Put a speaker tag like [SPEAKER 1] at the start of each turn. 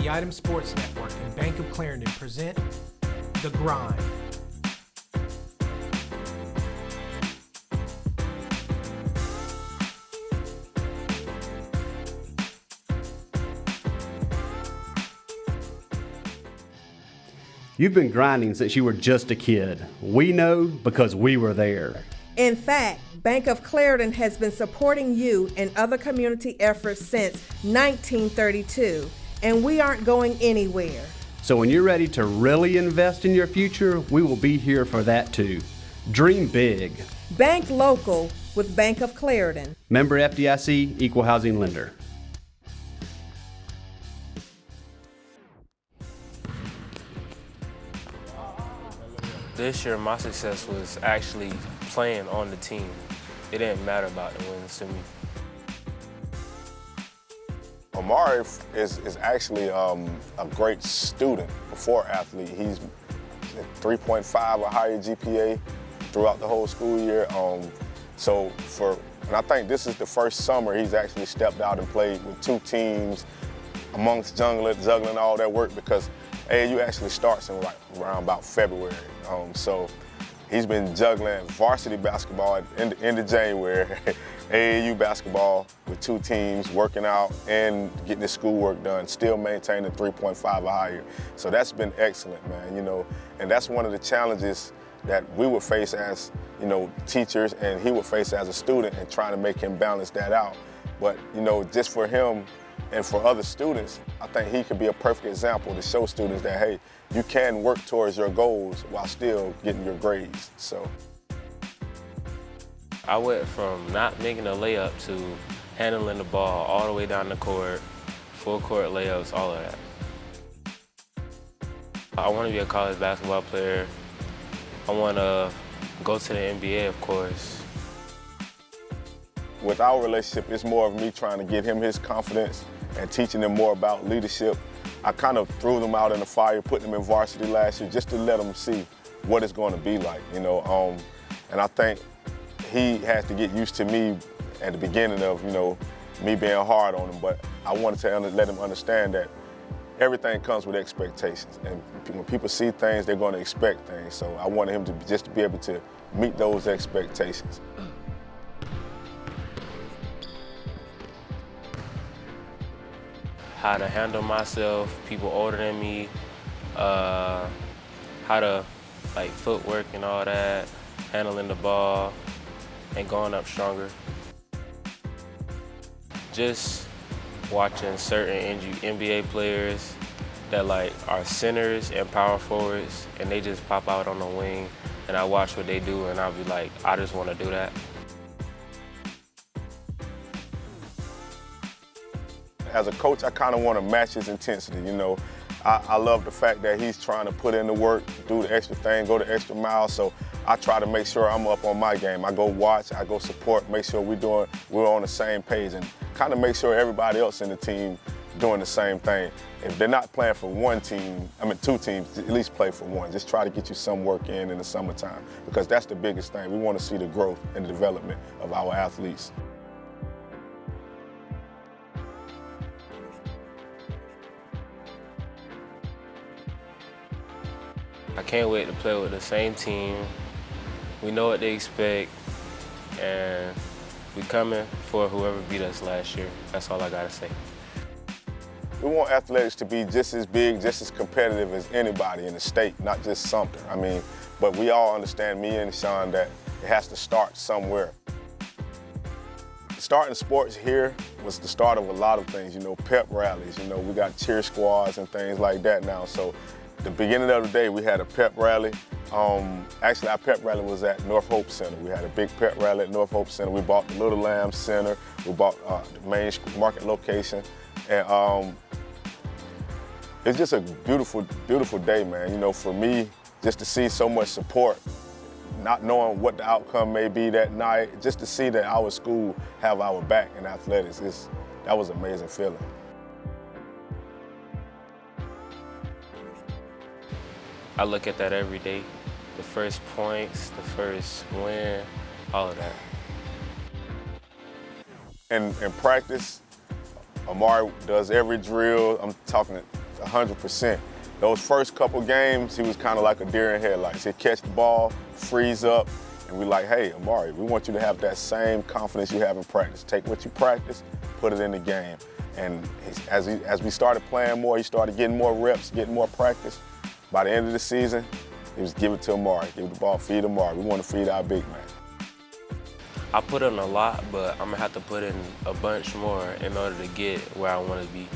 [SPEAKER 1] the Item Sports Network and Bank of Clarendon present The Grind.
[SPEAKER 2] You've been grinding since you were just a kid. We know because we were there.
[SPEAKER 3] In fact, Bank of Clarendon has been supporting you and other community efforts since 1932, and we aren't going anywhere.
[SPEAKER 2] So when you're ready to really invest in your future, we will be here for that too. Dream big.
[SPEAKER 3] Bank local with Bank of Clarendon.
[SPEAKER 2] Member FDIC, Equal Housing Lender.
[SPEAKER 4] This year, my success was actually playing on the team. It didn't matter about the wins to me.
[SPEAKER 5] Omari is actually a great student before athlete. He's 3.5 or higher GPA throughout the whole school year. And I think this is the first summer he's actually stepped out and played with two teams amongst juggling all that work, because AAU actually starts in around about February. So he's been juggling varsity basketball in the end of January, AAU basketball with two teams, working out and getting his schoolwork done, still maintaining 3.5 or higher. So that's been excellent, man, and that's one of the challenges that we would face as, teachers, and he would face as a student, and trying to make him balance that out. But, just for him and for other students, I think he could be a perfect example to show students that, hey, you can work towards your goals while still getting your grades. So
[SPEAKER 4] I went from not making a layup to handling the ball all the way down the court, full court layups, all of that. I want to be a college basketball player. I want to go to the NBA, of course.
[SPEAKER 5] With our relationship, it's more of me trying to get him his confidence and teaching him more about leadership. I kind of threw them out in the fire, put them in varsity last year just to let them see what it's going to be like, and I think he has to get used to me at the beginning of, me being hard on him, but I wanted to let him understand that everything comes with expectations, and when people see things, they're going to expect things, so I wanted him to just be able to meet those expectations.
[SPEAKER 4] How to handle myself, people older than me, how to footwork and all that, handling the ball, and going up stronger. Just watching certain NBA players that are centers and power forwards, and they just pop out on the wing, and I watch what they do, and I'll be like, I just want to do that.
[SPEAKER 5] As a coach, I kind of want to match his intensity, I love the fact that he's trying to put in the work, do the extra thing, go the extra mile, so I try to make sure I'm up on my game. I go watch, I go support, make sure we're on the same page, and kind of make sure everybody else in the team doing the same thing. If they're not playing for two teams, at least play for one. Just try to get you some work in the summertime, because that's the biggest thing. We want to see the growth and the development of our athletes.
[SPEAKER 4] I can't wait to play with the same team. We know what they expect, and we coming for whoever beat us last year. That's all I gotta say.
[SPEAKER 5] We want athletics to be just as big, just as competitive as anybody in the state, not just Sumter. But we all understand, me and Sean, that it has to start somewhere. Starting sports here was the start of a lot of things, pep rallies, we got cheer squads and things like that now. So the beginning of the day, we had a pep rally. Actually, our pep rally was at North Hope Center. We had a big pep rally at North Hope Center. We bought the Little Lamb Center. We bought the main market location. And it's just a beautiful, beautiful day, man. For me, just to see so much support, not knowing what the outcome may be that night, just to see that our school have our back in athletics, that was an amazing feeling.
[SPEAKER 4] I look at that every day. The first points, the first win, all of that.
[SPEAKER 5] In practice, Omari does every drill. I'm talking 100%. Those first couple games, he was kind of like a deer in headlights. He'd catch the ball, freeze up, and we're like, hey, Omari, we want you to have that same confidence you have in practice. Take what you practice, put it in the game. And as we started playing more, he started getting more reps, getting more practice. By the end of the season, it was give it to Omari, give the ball, feed Omari. We want to feed our big man.
[SPEAKER 4] I put in a lot, but I'm gonna have to put in a bunch more in order to get where I want to be.